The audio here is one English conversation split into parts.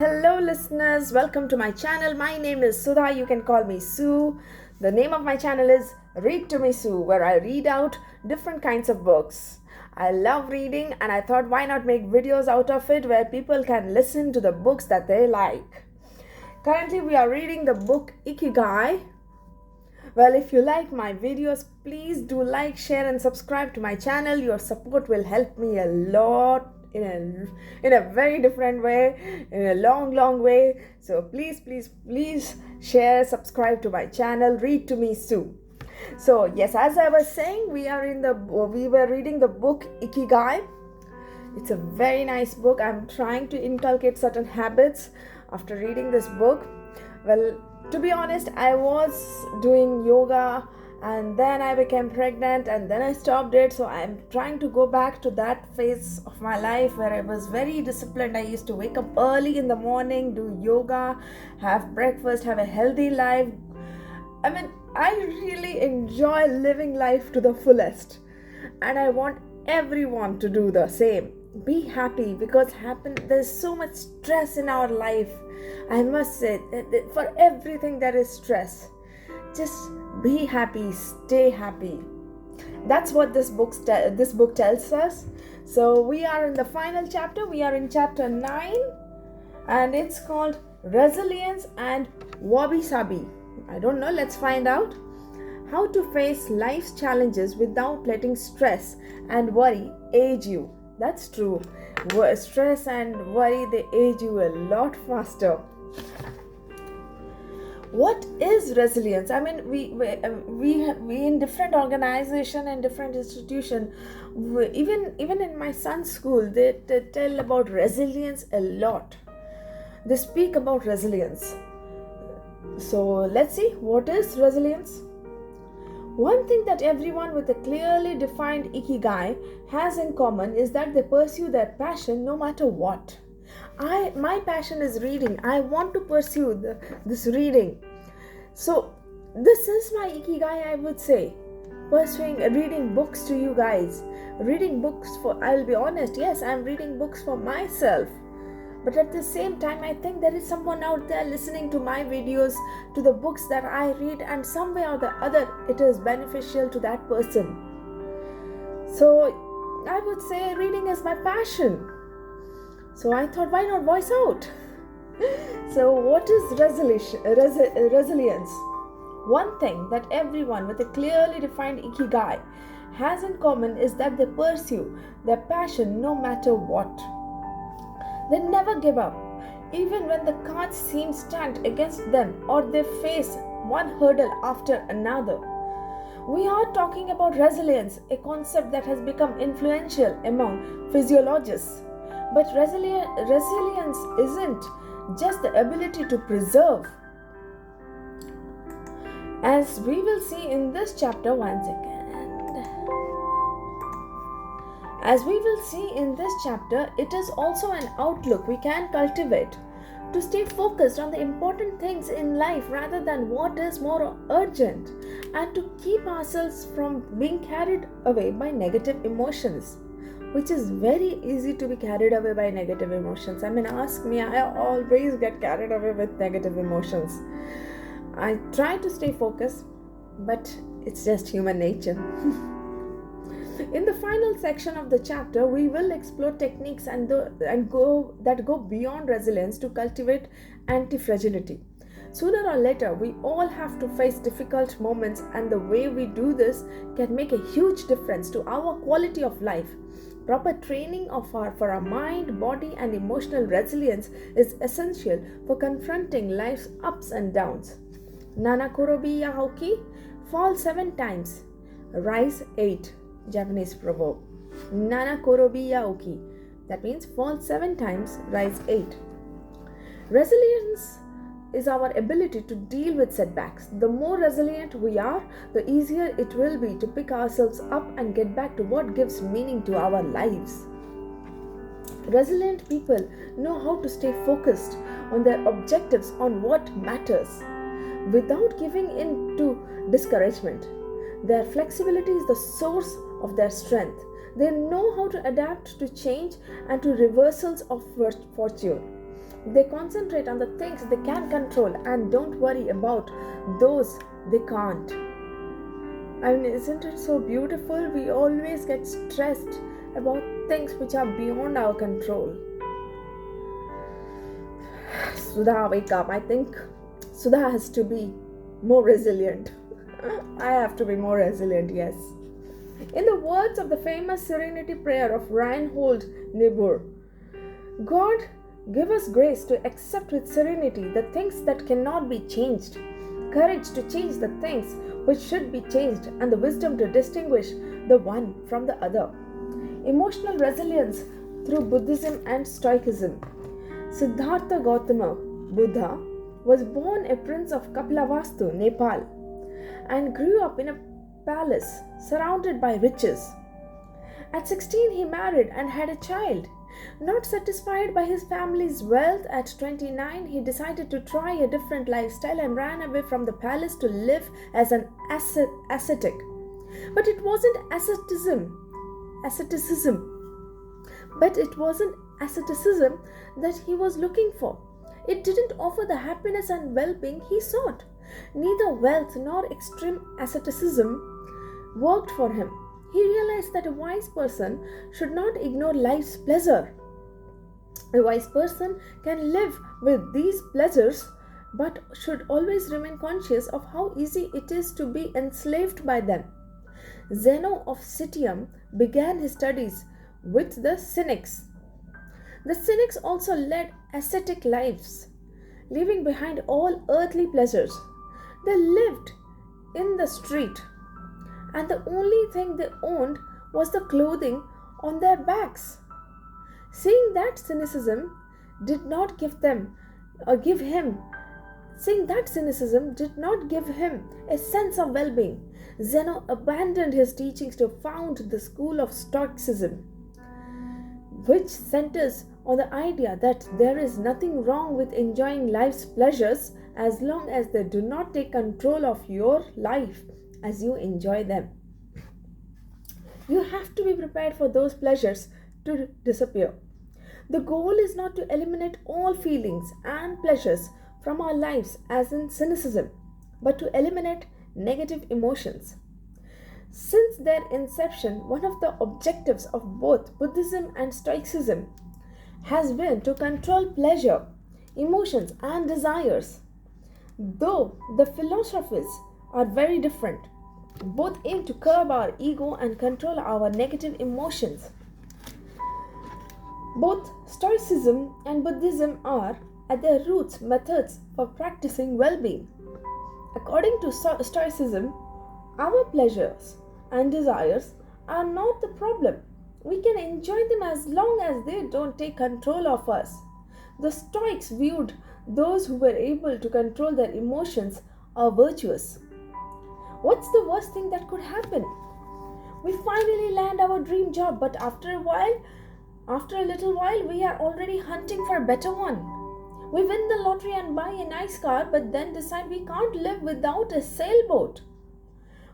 Hello, listeners. Welcome to my channel. My name is Sudha. You can call me Sue. The name of my channel is Read to Me Sue, where I read out different kinds of books. I love reading, and I thought, why not make videos out of it where people can listen to the books that they like. Currently, we are reading the book IkiGai. Well, if you like my videos, please do like, share, and subscribe to my channel. Your support will help me a lot in a very different way, in a long way. So please share, subscribe to my channel. Read to me Sue. So yes, as I was saying, we were reading the book IkiGai. It's a very nice book. I'm trying to inculcate certain habits after reading this book. Well, to be honest, I was doing yoga and then I became pregnant and then I stopped it. So I'm trying to go back to that phase of my life where I was very disciplined. I used to wake up early in the morning, do yoga, have breakfast, have a healthy life. I really enjoy living life to the fullest, and I want everyone to do the same. Be happy, because there's so much stress in our life. I must say that for everything there is stress. Just be happy, stay happy. That's what this book tells us. So we are in the final chapter. We are in chapter 9, and it's called Resilience and Wabi Sabi. I don't know, let's find out. How to face life's challenges without letting stress and worry age you. That's true. Stress and worry, they age you a lot faster. What is resilience? We in different organization and different institution, even in my son's school, they tell about resilience a lot. They speak about resilience. So let's see, what is resilience? One thing that everyone with a clearly defined ikigai has in common is that they pursue their passion no matter what. My passion is reading. I want to pursue this reading. So this is my ikigai, I would say. Reading books to you guys. I'll be honest, yes, I'm reading books for myself. But at the same time, I think there is someone out there listening to my videos, to the books that I read, and some way or the other, it is beneficial to that person. So I would say reading is my passion. So I thought, why not voice out? So what is resilience? One thing that everyone with a clearly defined ikigai has in common is that they pursue their passion no matter what. They never give up, even when the cards seem stacked against them or they face one hurdle after another. We are talking about resilience, a concept that has become influential among physiologists. But resilience isn't just the ability to preserve. As we will see in this chapter, once again. As we will see in this chapter, it is also an outlook we can cultivate to stay focused on the important things in life rather than what is more urgent, and to keep ourselves from being carried away by negative emotions, which is very easy to be carried away by negative emotions. Ask me, I always get carried away with negative emotions. I try to stay focused, but it's just human nature. In the final section of the chapter, we will explore techniques that go beyond resilience to cultivate anti-fragility. Sooner or later, we all have to face difficult moments, and the way we do this can make a huge difference to our quality of life. Proper training for our mind, body, and emotional resilience is essential for confronting life's ups and downs. Nana Korobi Yahoki, fall 7 times, rise 8. Japanese proverb. Nana Korobi Yaoki. That means fall 7 times, rise 8. Resilience is our ability to deal with setbacks. The more resilient we are, the easier it will be to pick ourselves up and get back to what gives meaning to our lives. Resilient people know how to stay focused on their objectives, on what matters, without giving in to discouragement. Their flexibility is the source of their strength. They know how to adapt to change and to reversals of fortune. They concentrate on the things they can control and don't worry about those they can't. I mean, isn't it so beautiful? We always get stressed about things which are beyond our control. Sudha, wake up. I think Sudha has to be more resilient. I have to be more resilient, yes. In the words of the famous Serenity Prayer of Reinhold Niebuhr, God, give us grace to accept with serenity the things that cannot be changed, courage to change the things which should be changed, and the wisdom to distinguish the one from the other. Emotional resilience through Buddhism and Stoicism. Siddhartha Gautama Buddha was born a prince of Kapilavastu, Nepal, and grew up in a palace surrounded by riches. At 16, he married and had a child. Not satisfied by his family's wealth, at 29, he decided to try a different lifestyle and ran away from the palace to live as an ascetic. But it wasn't asceticism that he was looking for. It didn't offer the happiness and well-being he sought. Neither wealth nor extreme asceticism worked for him. He realized that a wise person should not ignore life's pleasure. A wise person can live with these pleasures but should always remain conscious of how easy it is to be enslaved by them. Zeno of Citium began his studies with the Cynics. The Cynics also led ascetic lives, leaving behind all earthly pleasures. They lived in the street, and the only thing they owned was the clothing on their backs. Seeing that cynicism did not give him a sense of well-being, Zeno abandoned his teachings to found the school of Stoicism, which centers on the idea that there is nothing wrong with enjoying life's pleasures as long as they do not take control of your life as you enjoy them. You have to be prepared for those pleasures to disappear. The goal is not to eliminate all feelings and pleasures from our lives as in cynicism, but to eliminate negative emotions. Since their inception, one of the objectives of both Buddhism and Stoicism has been to control pleasure, emotions, and desires. Though the philosophies are very different, both aim to curb our ego and control our negative emotions. Both Stoicism and Buddhism are, at their roots, methods for practicing well-being. According to Stoicism, our pleasures and desires are not the problem. We can enjoy them as long as they don't take control of us. The Stoics viewed those who were able to control their emotions are virtuous. What's the worst thing that could happen? We finally land our dream job, but after a little while, we are already hunting for a better one. We win the lottery and buy a nice car, but then decide we can't live without a sailboat.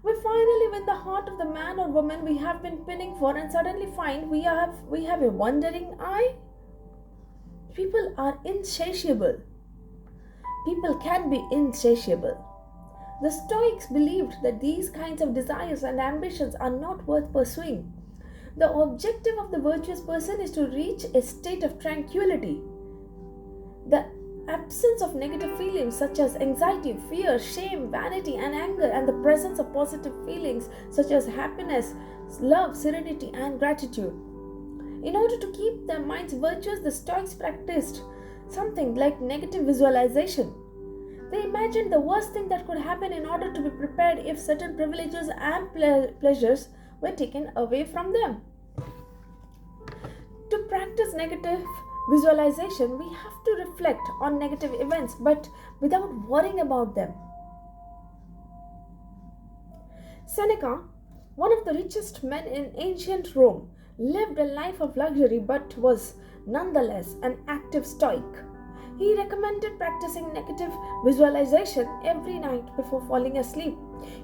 We finally win the heart of the man or woman we have been pinning for and suddenly find we have a wandering eye. People are insatiable. People can be insatiable. The Stoics believed that these kinds of desires and ambitions are not worth pursuing. The objective of the virtuous person is to reach a state of tranquility. The absence of negative feelings such as anxiety, fear, shame, vanity, and anger, and the presence of positive feelings such as happiness, love, serenity, and gratitude. In order to keep their minds virtuous, the Stoics practiced something like negative visualization. They imagined the worst thing that could happen in order to be prepared if certain privileges and pleasures were taken away from them. To practice negative visualization, we have to reflect on negative events but without worrying about them. Seneca, one of the richest men in ancient Rome, lived a life of luxury but was nonetheless an active Stoic. He recommended practicing negative visualization every night before falling asleep.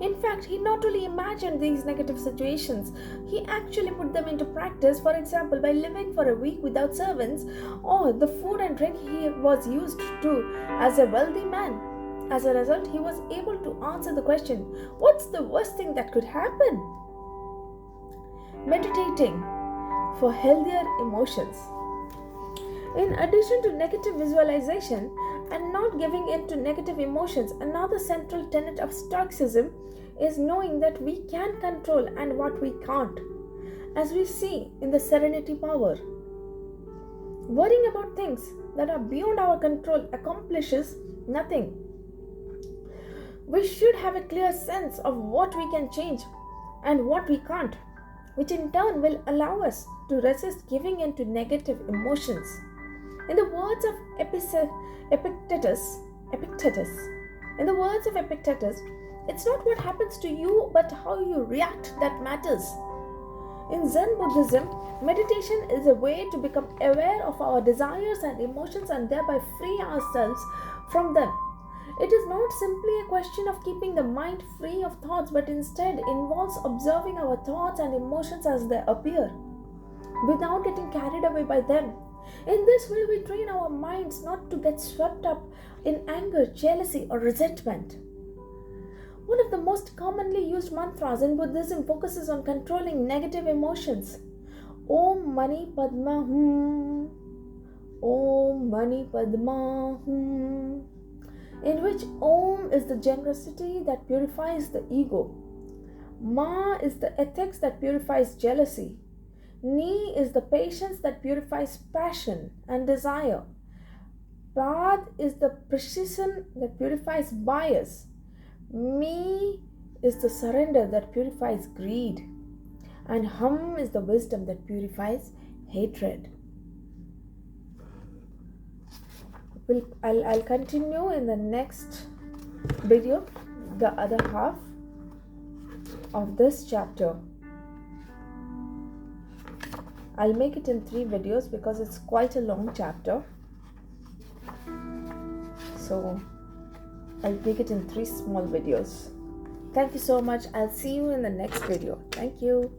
In fact, he not only imagined these negative situations, he actually put them into practice, for example, by living for a week without servants or the food and drink he was used to as a wealthy man. As a result, he was able to answer the question, what's the worst thing that could happen? Meditating for healthier emotions. In addition to negative visualization and not giving in to negative emotions, another central tenet of Stoicism is knowing that we can control and what we can't, as we see in the Serenity Power. Worrying about things that are beyond our control accomplishes nothing. We should have a clear sense of what we can change and what we can't, which in turn will allow us to resist giving in to negative emotions. In the words of Epictetus, it's not what happens to you but how you react that matters. In Zen Buddhism, meditation is a way to become aware of our desires and emotions and thereby free ourselves from them. It is not simply a question of keeping the mind free of thoughts, but instead involves observing our thoughts and emotions as they appear, without getting carried away by them. In this way, we train our minds not to get swept up in anger, jealousy, or resentment. One of the most commonly used mantras in Buddhism focuses on controlling negative emotions. Om Mani Padma Hum, Om Mani Padma Hum, in which Om is the generosity that purifies the ego, Ma is the ethics that purifies jealousy, Ni is the patience that purifies passion and desire, Pad is the precision that purifies bias, Me is the surrender that purifies greed, and Hum is the wisdom that purifies hatred. I'll continue in the next video, the other half of this chapter. I'll make it in 3 videos because it's quite a long chapter. So I'll make it in 3 small videos. Thank you so much. I'll see you in the next video. Thank you.